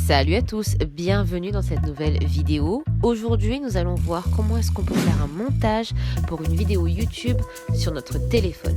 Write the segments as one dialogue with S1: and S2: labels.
S1: Salut à tous, bienvenue dans cette nouvelle vidéo. Aujourd'hui, nous allons voir comment est-ce qu'on peut faire un montage pour une vidéo YouTube sur notre téléphone.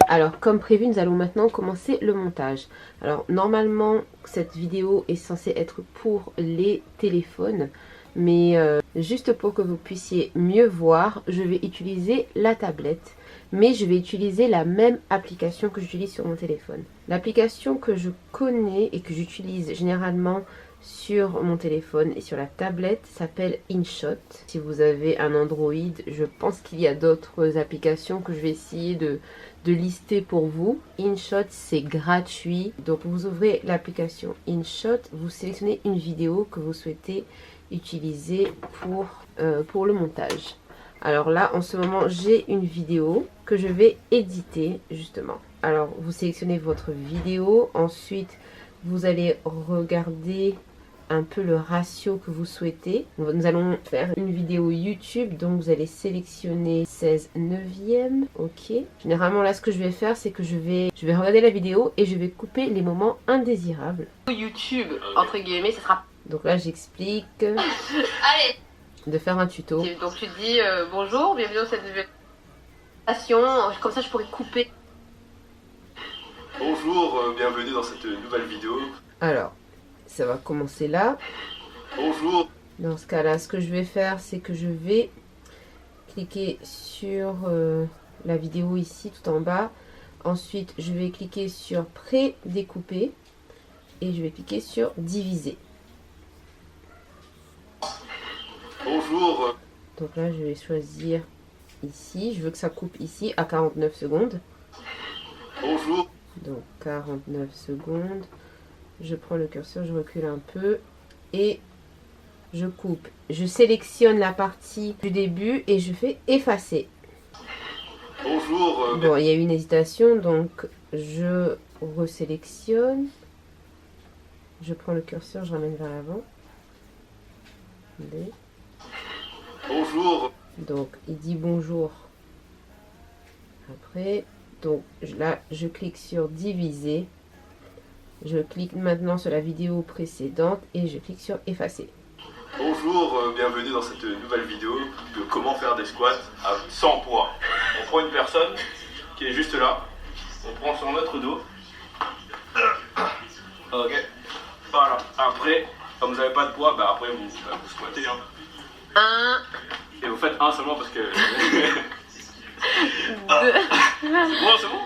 S1: Alors, comme prévu, nous allons maintenant commencer le montage. Alors, normalement, cette vidéo est censée être pour les téléphones. Mais juste pour que vous puissiez mieux voir, je vais utiliser la tablette. Mais je vais utiliser la même application que j'utilise sur mon téléphone. L'application que je connais et que j'utilise généralement sur mon téléphone et sur la tablette s'appelle InShot. Si vous avez un Android, je pense qu'il y a d'autres applications que je vais essayer de lister pour vous. InShot, c'est gratuit. Donc vous ouvrez l'application InShot, vous sélectionnez une vidéo que vous souhaitez utiliser pour le montage. Alors là, en ce moment, j'ai une vidéo que je vais éditer, justement. Alors, vous sélectionnez votre vidéo. Ensuite, vous allez regarder un peu le ratio que vous souhaitez. Nous allons faire une vidéo YouTube. Donc, vous allez sélectionner 16/9. OK. Généralement, là, ce que je vais faire, c'est que je vais regarder la vidéo et je vais couper les moments indésirables. YouTube, entre guillemets, ça sera... Donc là, j'explique... Allez, de faire un tuto. Donc tu dis bonjour, bienvenue dans cette vidéo. Comme ça je pourrais couper.
S2: Bonjour, bienvenue dans cette nouvelle vidéo.
S1: Alors, ça va commencer là.
S2: Bonjour.
S1: Dans ce cas là, ce que je vais faire, c'est que je vais cliquer sur la vidéo ici tout en bas. Ensuite, je vais cliquer sur pré-découper. Et je vais cliquer sur diviser.
S2: Bonjour.
S1: Donc là, je vais choisir ici. Je veux que ça coupe ici à 49 secondes.
S2: Bonjour.
S1: Donc 49 secondes. Je prends le curseur, je recule un peu et je coupe. Je sélectionne la partie du début et je fais effacer.
S2: Bonjour.
S1: Bon, il y a eu une hésitation, donc je resélectionne. Je prends le curseur, je ramène vers l'avant. Attendez.
S2: Bonjour.
S1: Donc, il dit bonjour. Après, donc là, je clique sur diviser. Je clique maintenant sur la vidéo précédente et je clique sur effacer.
S2: Bonjour, bienvenue dans cette nouvelle vidéo de comment faire des squats sans poids. On prend une personne qui est juste là. On prend sur notre dos. Ok. Voilà. Après, comme vous n'avez pas de poids, bah après vous squattez. Hein. Et vous faites un seulement parce que... 2. Bon, c'est bon.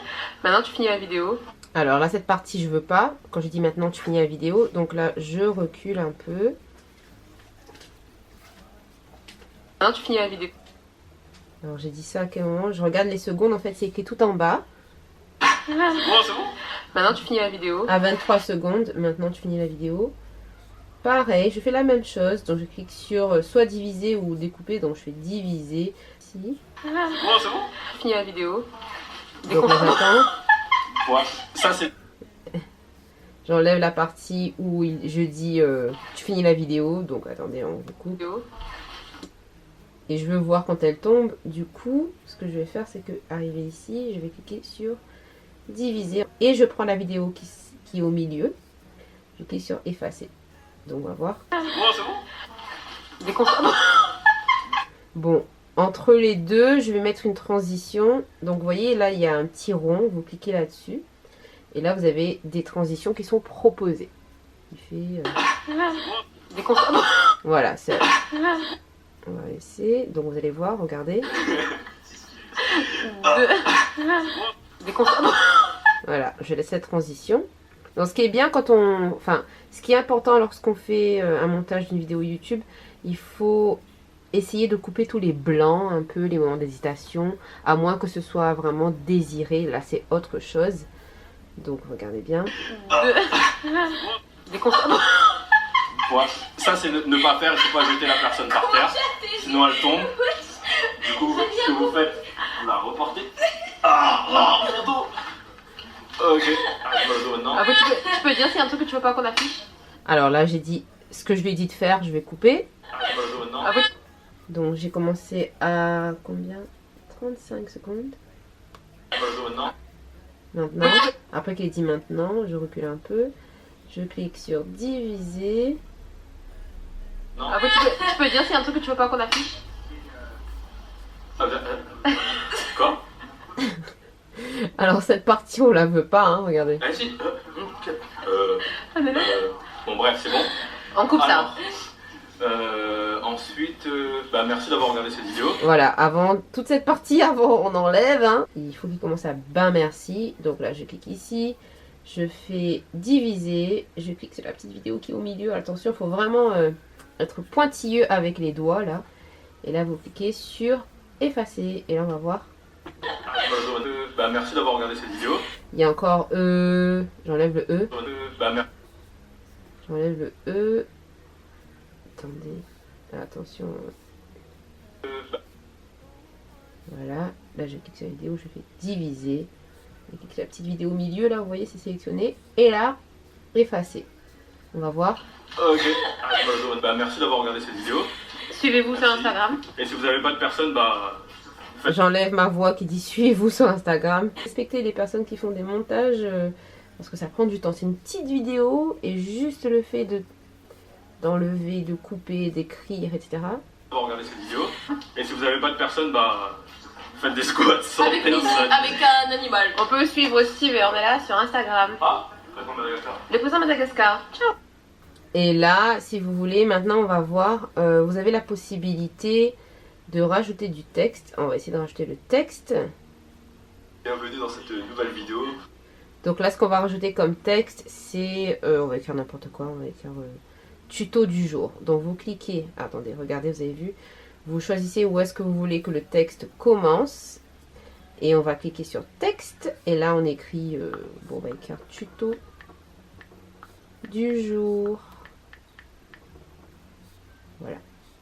S1: Maintenant tu finis la vidéo. Alors là cette partie je veux pas. Quand je dis maintenant tu finis la vidéo. Donc là je recule un peu. Maintenant tu finis la vidéo. Alors j'ai dit ça à quel moment? Je regarde les secondes, en fait c'est écrit tout en bas.
S2: Bon, c'est bon.
S1: Maintenant tu finis la vidéo. À 23 secondes, maintenant tu finis la vidéo. Pareil, je fais la même chose, donc je clique sur soit diviser ou découper, donc je fais diviser ici.
S2: Bon, c'est bon.
S1: Je finis la vidéo. Donc j'attends.
S2: Ouais, ça c'est...
S1: J'enlève la partie où je dis tu finis la vidéo, donc attendez, on coupe. Et je veux voir quand elle tombe, du coup, ce que je vais faire, c'est que arriver ici, je vais cliquer sur diviser. Et je prends la vidéo qui est au milieu, je clique sur effacer. Donc on va voir.
S2: Bon, c'est bon.
S1: Déconcentre. Bon, entre les deux, je vais mettre une transition. Donc vous voyez, là il y a un petit rond, vous cliquez là-dessus. Et là vous avez des transitions qui sont proposées. Il fait... Déconcentre. Voilà, c'est... On va laisser. Donc vous allez voir, regardez. 2. Déconcentre. Voilà, je laisse cette transition. Donc ce qui est bien quand on... Enfin, ce qui est important lorsqu'on fait un montage d'une vidéo YouTube, il faut essayer de couper tous les blancs, un peu les moments d'hésitation, à moins que ce soit vraiment désiré. Là, c'est autre chose. Donc, regardez bien. 2. Déconcentre.
S2: Ouais, ça c'est ne pas faire, il ne faut pas jeter la personne par terre, sinon elle tombe. Du coup, ce que vous faites, vous la reportez. Ah, mon dos. Ok, le dos maintenant.
S1: Après, tu peux dire s'il y a un truc que tu veux pas qu'on affiche. Alors là, j'ai dit ce que je lui ai dit de faire, je vais couper.
S2: Le dos maintenant.
S1: Donc j'ai commencé à combien? 35 secondes.
S2: Maintenant.
S1: Maintenant, après qu'il ait dit maintenant, je recule un peu. Je clique sur diviser.
S2: Non.
S3: Après, tu peux dire s'il y a un truc que tu veux pas qu'on affiche.
S2: Quoi?
S1: Alors cette partie on la veut pas, hein, regardez.
S2: Ah si. Bon bref, c'est bon.
S3: On coupe ça.
S2: Ensuite, merci d'avoir regardé cette vidéo.
S1: Voilà, avant toute cette partie, avant on enlève. Hein. Il faut qu'il commence à ben merci. Donc là je clique ici. Je fais diviser. Je clique sur la petite vidéo qui est au milieu. Attention, il faut vraiment être pointilleux avec les doigts là. Et là vous cliquez sur effacer. Et là on va voir.
S2: Merci d'avoir regardé cette vidéo.
S1: Il y a encore j'enlève le E. J'enlève le E. Attendez. Attention. Voilà. Là je clique sur la vidéo. Je fais diviser. Je clique sur la petite vidéo au milieu là. Vous voyez c'est sélectionné. Et là effacer. On va voir.
S2: Ok. Merci d'avoir regardé cette vidéo.
S3: Suivez-vous sur Instagram.
S2: Et si vous n'avez pas de personne,
S1: J'enlève ma voix qui dit suivez-vous sur Instagram. Respectez les personnes qui font des montages parce que ça prend du temps. C'est une petite vidéo et juste le fait d'enlever, de couper, d'écrire, etc.
S2: Regardez cette vidéo. Et si vous n'avez pas de personne, faites des squats sans
S3: Avec un animal. On peut suivre Steve et Ornella sur Instagram.
S2: Ah, président Madagascar.
S3: Le président Madagascar. Ciao.
S1: Et là, si vous voulez, maintenant on va voir. Vous avez la possibilité de rajouter du texte. On va essayer de rajouter le texte.
S2: Bienvenue dans cette nouvelle vidéo.
S1: Donc là, ce qu'on va rajouter comme texte, c'est... on va écrire n'importe quoi. On va écrire tuto du jour. Donc vous cliquez... Attendez, regardez, vous avez vu. Vous choisissez où est-ce que vous voulez que le texte commence. Et on va cliquer sur texte. Et là, on écrit... on va écrire tuto du jour. Voilà.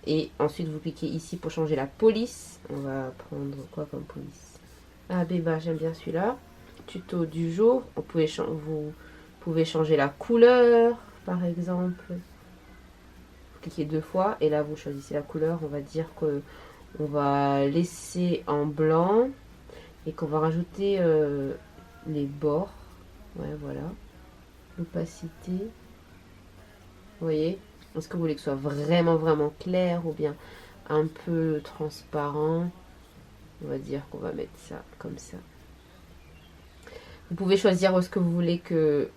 S1: Et ensuite, vous cliquez ici pour changer la police. On va prendre quoi comme police? Ah, Béba, j'aime bien celui-là. Tuto du jour. Vous pouvez changer la couleur, par exemple. Vous cliquez 2 fois et là, vous choisissez la couleur. On va dire que on va laisser en blanc et qu'on va rajouter les bords. Ouais, voilà. L'opacité. Vous voyez? Est-ce que vous voulez que ce soit vraiment vraiment clair ou bien un peu transparent? On va dire qu'on va mettre ça comme ça. Vous pouvez choisir où est-ce que vous voulez que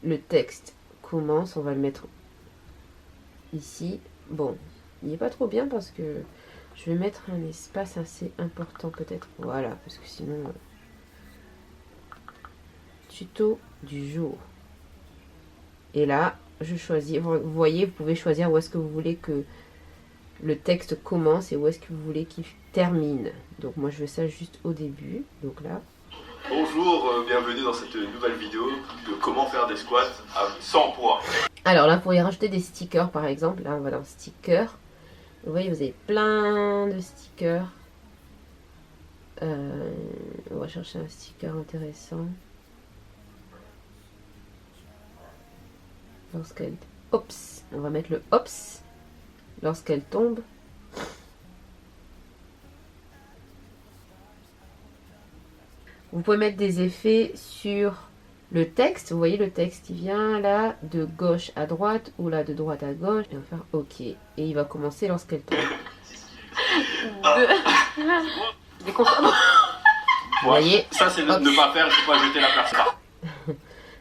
S1: le texte commence. On va le mettre ici. Bon, il n'est pas trop bien parce que je vais mettre un espace assez important peut-être. Voilà, parce que sinon... tuto du jour. Et là... je choisis, vous voyez, vous pouvez choisir où est-ce que vous voulez que le texte commence et où est-ce que vous voulez qu'il termine. Donc moi je veux ça juste au début, donc là.
S2: Bonjour, bienvenue dans cette nouvelle vidéo de comment faire des squats sans poids.
S1: Alors là, vous pourriez rajouter des stickers par exemple. Là on va dans stickers. Vous voyez, vous avez plein de stickers. On va chercher un sticker intéressant. Lorsqu'elle... Ops, on va mettre le ops lorsqu'elle tombe. Vous pouvez mettre des effets sur le texte. Vous voyez, le texte il vient là de gauche à droite ou là de droite à gauche. Et on va faire OK. Et il va commencer lorsqu'elle tombe. Vous voyez,
S2: ça c'est ne pas faire, il ne faut pas jeter la personne.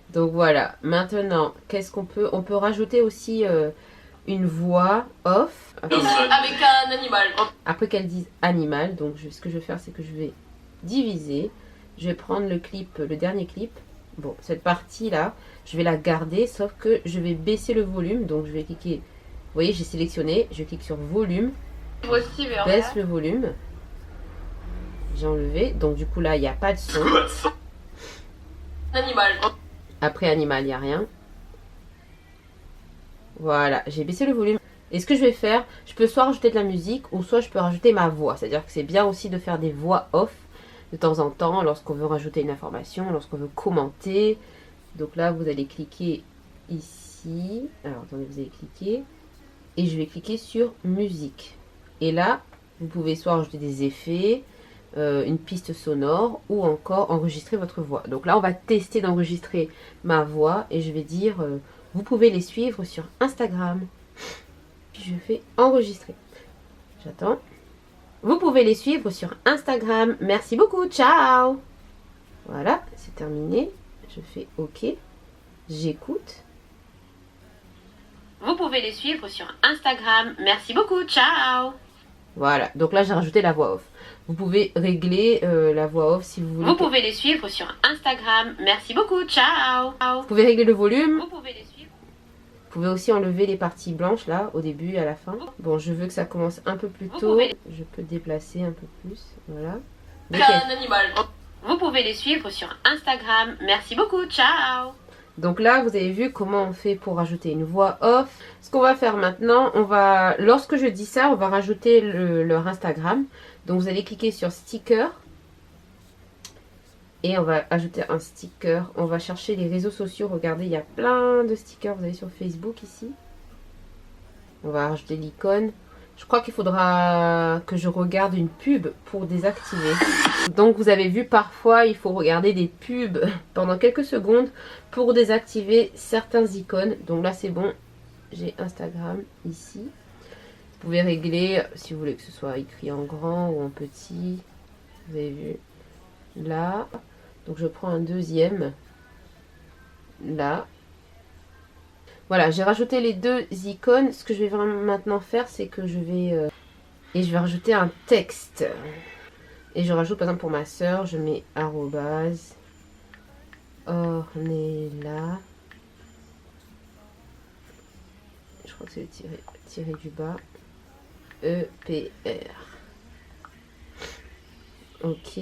S1: Donc voilà, maintenant, qu'est-ce qu'on peut... On peut rajouter aussi une voix off.
S3: Avec un animal.
S1: Après qu'elle dise animal, donc ce que je vais faire, c'est que je vais diviser. Je vais prendre le clip, le dernier clip. Bon, cette partie-là, je vais la garder, sauf que je vais baisser le volume. Donc je vais cliquer... Vous voyez, j'ai sélectionné, je clique sur volume. Baisse le volume. J'ai enlevé, donc du coup là, il n'y a pas de son.
S3: Animal.
S1: Après animal, il n'y a rien. Voilà, j'ai baissé le volume. Et ce que je vais faire, je peux soit rajouter de la musique ou soit je peux rajouter ma voix. C'est-à-dire que c'est bien aussi de faire des voix off de temps en temps lorsqu'on veut rajouter une information, lorsqu'on veut commenter. Donc là, vous allez cliquer ici. Alors, attendez, vous allez cliquer. Et je vais cliquer sur musique. Et là, vous pouvez soit rajouter des effets, une piste sonore ou encore enregistrer votre voix. Donc là, on va tester d'enregistrer ma voix et je vais dire, vous pouvez les suivre sur Instagram. Puis je fais enregistrer. J'attends. Vous pouvez les suivre sur Instagram. Merci beaucoup. Ciao. Voilà, c'est terminé. Je fais OK. J'écoute. Vous pouvez les suivre sur Instagram. Merci beaucoup. Ciao. Voilà, donc là j'ai rajouté la voix off. Vous pouvez régler la voix off si vous voulez. Vous pouvez les suivre sur Instagram. Merci beaucoup. Ciao. Vous pouvez régler le volume. Vous pouvez les suivre. Vous pouvez aussi enlever les parties blanches là, au début et à la fin. Bon, je veux que ça commence un peu plus tôt. Je peux déplacer un peu plus. Voilà.
S3: Un animal. Vous pouvez les suivre sur Instagram. Merci beaucoup. Ciao.
S1: Donc là, vous avez vu comment on fait pour rajouter une voix off. Ce qu'on va faire maintenant, lorsque je dis ça, on va rajouter leur Instagram. Donc vous allez cliquer sur sticker. Et on va ajouter un sticker. On va chercher les réseaux sociaux. Regardez, il y a plein de stickers. Vous avez sur Facebook ici. On va rajouter l'icône. Je crois qu'il faudra que je regarde une pub pour désactiver. Donc vous avez vu, parfois il faut regarder des pubs pendant quelques secondes pour désactiver certains icônes. Donc là c'est bon, j'ai Instagram ici. Vous pouvez régler si vous voulez que ce soit écrit en grand ou en petit. Vous avez vu là. Donc je prends un deuxième là. Voilà, j'ai rajouté les deux icônes. Ce que je vais maintenant faire, c'est que je vais rajouter un texte. Et je rajoute, par exemple, pour ma soeur, je mets arrobase Ornella. Je crois que c'est le tiré du bas. EPR. Ok,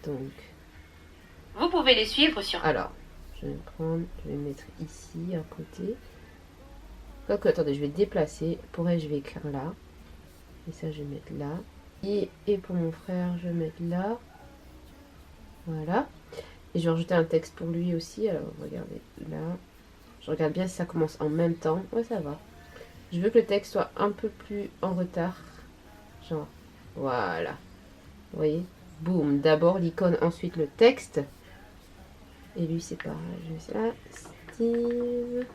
S1: donc. Vous pouvez les suivre sur. Alors. Je vais mettre ici à côté. Donc attendez, je vais déplacer. Pour elle, je vais écrire là. Et ça, je vais mettre là. Et pour mon frère, je vais mettre là. Voilà. Et je vais rajouter un texte pour lui aussi. Alors, regardez là. Je regarde bien si ça commence en même temps. Ouais, ça va. Je veux que le texte soit un peu plus en retard. Genre, voilà. Vous voyez? Boum. D'abord l'icône, ensuite le texte. Et lui c'est pareil, je mets ça, Steve,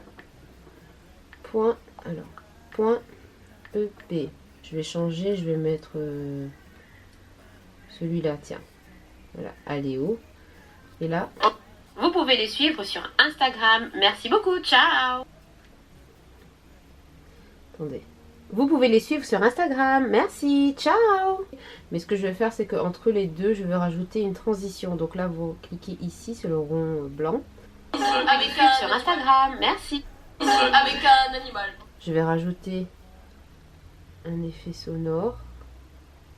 S1: point, alors, point EP. Je vais changer, je vais mettre celui-là, tiens, voilà, Aléo. Et là, vous pouvez les suivre sur Instagram. Merci beaucoup, ciao. Attendez. Vous pouvez les suivre sur Instagram. Merci, ciao. Mais ce que je vais faire, c'est qu'entre les deux, je vais rajouter une transition. Donc là, vous cliquez ici sur le rond blanc.
S3: Avec sur Instagram, merci. Avec un animal.
S1: Je vais rajouter un effet sonore.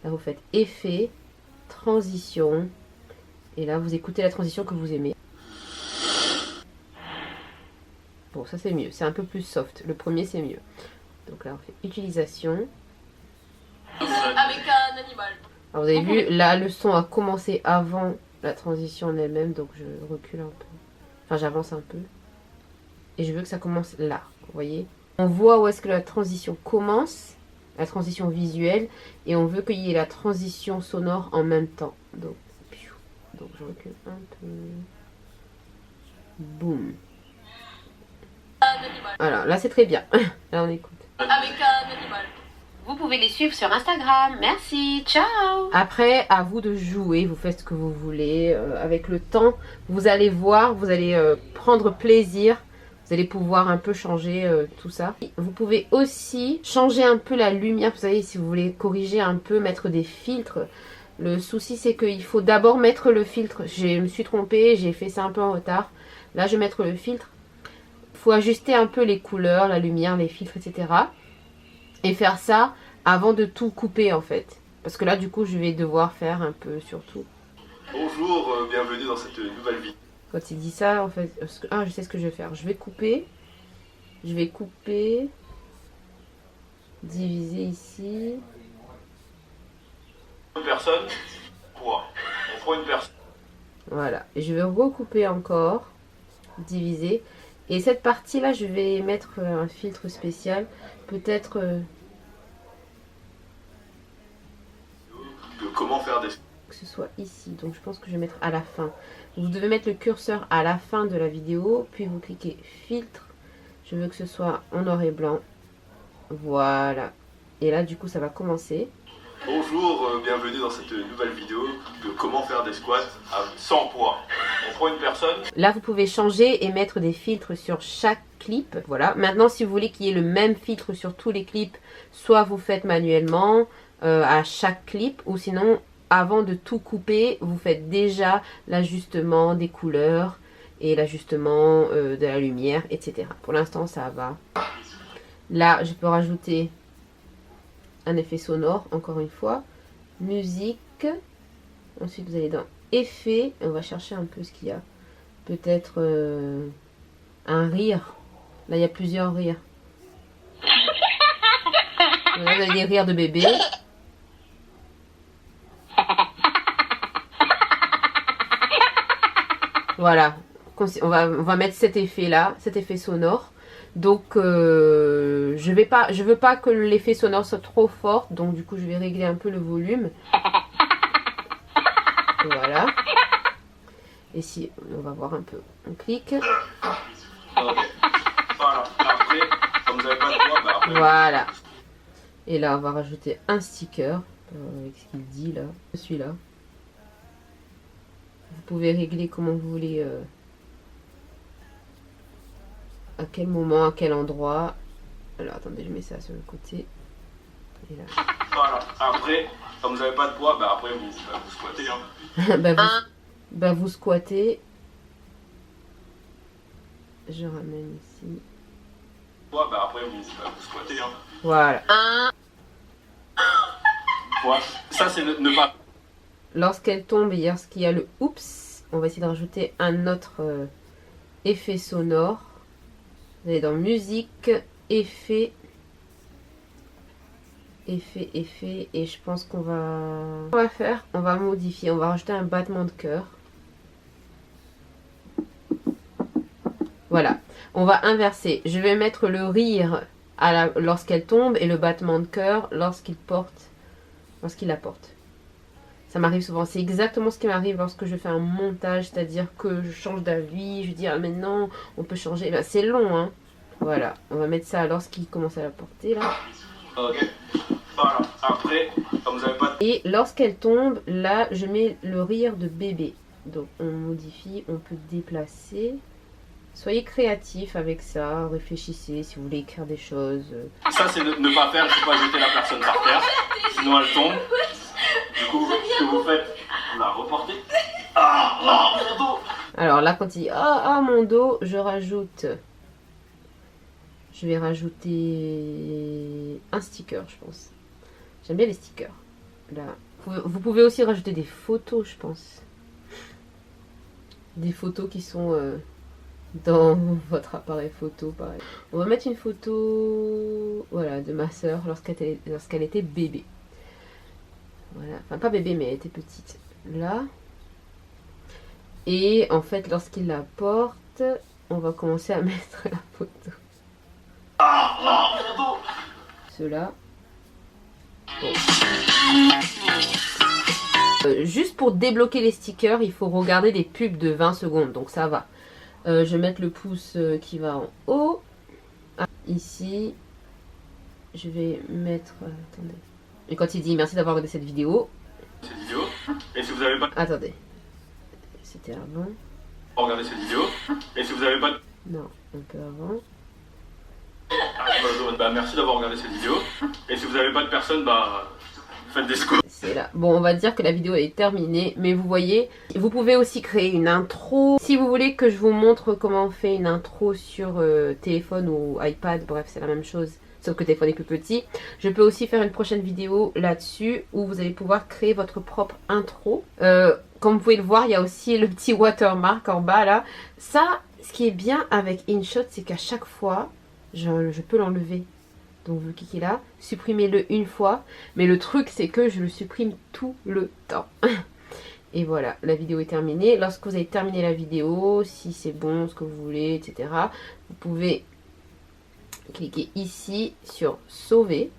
S1: Là, vous faites effet, transition. Et là, vous écoutez la transition que vous aimez. Bon, ça c'est mieux. C'est un peu plus soft. Le premier, c'est mieux. Donc là, on fait utilisation.
S3: Avec un animal.
S1: Alors, vous avez vu, là, le son a commencé avant la transition en elle-même. Donc, je recule un peu. Enfin, j'avance un peu. Et je veux que ça commence là. Vous voyez? On voit où est-ce que la transition commence. La transition visuelle. Et on veut qu'il y ait la transition sonore en même temps. Donc je recule un peu. Boum. Voilà, là, c'est très bien. Là, on écoute.
S3: Avec un animal. Vous pouvez les suivre sur Instagram. Merci, ciao.
S1: Après, à vous de jouer. Vous faites ce que vous voulez. Avec le temps, vous allez voir, vous allez prendre plaisir. Vous allez pouvoir un peu changer tout ça. Vous pouvez aussi changer un peu la lumière. Vous savez, si vous voulez corriger un peu, mettre des filtres. Le souci, c'est qu'il faut d'abord mettre le filtre. Je me suis trompée, j'ai fait ça un peu en retard. Là, je vais mettre le filtre. Il faut ajuster un peu les couleurs, la lumière, les filtres, etc. Et faire ça avant de tout couper en fait. Parce que là du coup je vais devoir faire un peu sur tout.
S2: Bonjour, bienvenue dans cette nouvelle vidéo.
S1: Quand il dit ça en fait, je sais ce que je vais faire. Je vais couper, diviser ici.
S2: Une personne, quoi? On prend une personne.
S1: Voilà, et je vais recouper encore, diviser. Et cette partie là je vais mettre un filtre spécial, peut-être
S2: Comment faire des...
S1: ce soit ici. Donc je pense que je vais mettre à la fin. Vous devez mettre le curseur à la fin de la vidéo. Puis vous cliquez filtre. Je veux que ce soit en noir et blanc. Voilà. Et là du coup ça va commencer.
S2: Bonjour, bienvenue dans cette nouvelle vidéo de comment faire des squats sans poids. On prend une personne.
S1: Là vous pouvez changer et mettre des filtres sur chaque clip. Voilà. Maintenant si vous voulez qu'il y ait le même filtre sur tous les clips, soit vous faites manuellement à chaque clip, ou sinon avant de tout couper, vous faites déjà l'ajustement des couleurs et l'ajustement de la lumière, etc. Pour l'instant ça va. Là je peux rajouter un effet sonore, encore une fois, musique, ensuite vous allez dans effet, on va chercher un peu ce qu'il y a, peut-être un rire, là il y a plusieurs rires, là, vous avez des rires de bébé, voilà, on va mettre cet effet là, cet effet sonore. Donc je veux pas que l'effet sonore soit trop fort, donc du coup je vais régler un peu le volume. Voilà. Et si on va voir un peu, on clique.
S2: Okay. Voilà. Après, comme vous n'avez pas de poids, bah après...
S1: Voilà. Et là on va rajouter un sticker avec ce qu'il dit là, celui-là. Vous pouvez régler comment vous voulez. À quel moment, à quel endroit. Alors attendez, je mets ça sur le côté. Et là.
S2: Voilà. Après, comme vous n'avez pas de poids, bah après vous squattez. Hein.
S1: Vous squattez. Je ramène ici.
S2: Bah après vous squattez. Hein.
S1: Voilà.
S2: Ouais. Ça c'est ne pas.
S1: Lorsqu'elle tombe et lorsqu'il y a le oups, on va essayer de rajouter un autre effet sonore. Vous allez dans musique, effet, et je pense qu'on va modifier, on va rajouter un battement de cœur. Voilà, on va inverser. Je vais mettre le rire lorsqu'elle tombe et le battement de cœur lorsqu'il la porte. Ça m'arrive souvent, c'est exactement ce qui m'arrive lorsque je fais un montage, c'est-à-dire que je change d'avis, je dis ah mais non, on peut changer, ben, c'est long hein. Voilà, on va mettre ça lorsqu'il commence à la porter là.
S2: Ok, voilà, après, comme vous n'avez pas de...
S1: Et lorsqu'elle tombe, là je mets le rire de bébé. Donc on modifie, on peut déplacer. Soyez créatifs avec ça, réfléchissez si vous voulez écrire des choses.
S2: Ça c'est ne pas faire, il ne faut pas jeter la personne par terre, sinon elle tombe. Du coup, ce que vous faites, vous la reportez. Ah, mon dos.
S1: Alors là, quand il dit ah mon dos, je vais rajouter un sticker, je pense. J'aime bien les stickers. Là, vous pouvez aussi rajouter des photos, je pense. Des photos qui sont dans votre appareil photo, pareil. On va mettre une photo, voilà, de ma soeur lorsqu'elle était bébé. Voilà, enfin pas bébé mais elle était petite. Là. Et en fait lorsqu'il la porte, on va commencer à mettre la photo. Ceux-là. Bon. Juste pour débloquer les stickers, il faut regarder les pubs de 20 secondes, donc ça va. Je vais mettre le pouce qui va en haut. Ah, ici. Je vais mettre... attendez. Et quand il dit merci d'avoir regardé cette vidéo.
S2: Et si vous avez pas...
S1: Attendez. C'était avant.
S2: Regardez cette vidéo. Et si vous avez pas...
S1: Non, un peu avant.
S2: Bah, merci d'avoir regardé cette vidéo. Et si vous n'avez pas de personne, bah faites des squats.
S1: C'est là. Bon, on va dire que la vidéo est terminée. Mais vous voyez, vous pouvez aussi créer une intro. Si vous voulez que je vous montre comment on fait une intro sur téléphone ou iPad, bref, c'est la même chose. Sauf que le téléphone est plus petit. Je peux aussi faire une prochaine vidéo là-dessus où vous allez pouvoir créer votre propre intro. Comme vous pouvez le voir, il y a aussi le petit watermark en bas là. Ça, ce qui est bien avec InShot, c'est qu'à chaque fois, je peux l'enlever. Donc vous cliquez là, supprimez-le une fois. Mais le truc, c'est que je le supprime tout le temps. Et voilà, la vidéo est terminée. Lorsque vous avez terminé la vidéo, si c'est bon, ce que vous voulez, etc., vous pouvez cliquer ici sur sauver.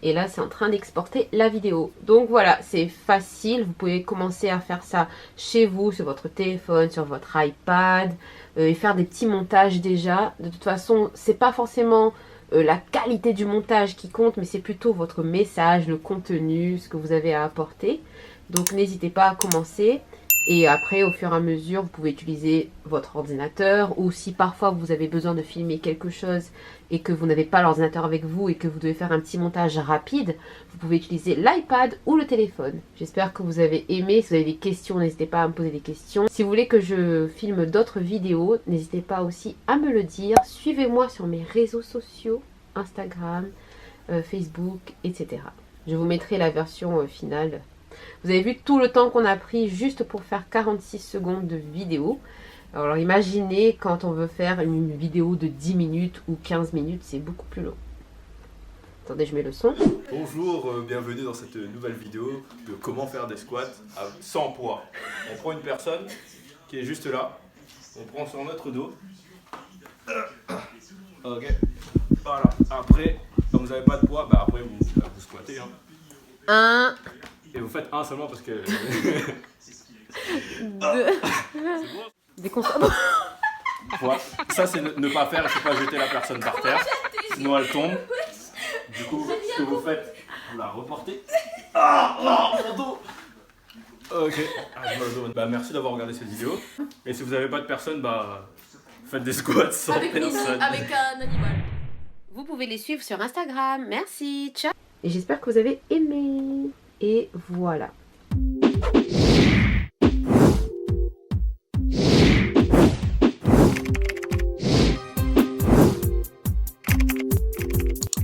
S1: Et là, c'est en train d'exporter la vidéo. Donc voilà, c'est facile. Vous pouvez commencer à faire ça chez vous, sur votre téléphone, sur votre iPad. Et faire des petits montages déjà. De toute façon, c'est pas forcément la qualité du montage qui compte, mais c'est plutôt votre message, le contenu, ce que vous avez à apporter. Donc n'hésitez pas à commencer. Et après, au fur et à mesure, vous pouvez utiliser votre ordinateur. Ou si parfois vous avez besoin de filmer quelque chose et que vous n'avez pas l'ordinateur avec vous et que vous devez faire un petit montage rapide, vous pouvez utiliser l'iPad ou le téléphone. J'espère que vous avez aimé. Si vous avez des questions, n'hésitez pas à me poser des questions. Si vous voulez que je filme d'autres vidéos, n'hésitez pas aussi à me le dire. Suivez-moi sur mes réseaux sociaux, Instagram, Facebook, etc. Je vous mettrai la version finale. Vous avez vu tout le temps qu'on a pris juste pour faire 46 secondes de vidéo. Alors imaginez quand on veut faire une vidéo de 10 minutes ou 15 minutes, c'est beaucoup plus long. Attendez, je mets le son.
S2: Bonjour, bienvenue dans cette nouvelle vidéo de comment faire des squats sans poids. On prend une personne qui est juste là, on prend sur notre dos. Ok, voilà. Après, quand vous n'avez pas de poids, bah après vous squattez. Hein.
S1: 1,
S2: Et vous faites un seulement parce que...
S1: 2... Déconcentre.
S2: Voilà. Ça c'est ne pas faire, il ne faut pas jeter la personne par terre, sinon elle tombe. Du coup, ce que vous faites, vous la reportez. Mon dos. Ok, j'ai mal au dos. Bah, merci d'avoir regardé cette vidéo. Et si vous n'avez pas de personne, bah faites des squats sans personne.
S3: Avec un animal. Vous pouvez les suivre sur Instagram. Merci, ciao.
S1: Et j'espère que vous avez aimé. Et voilà.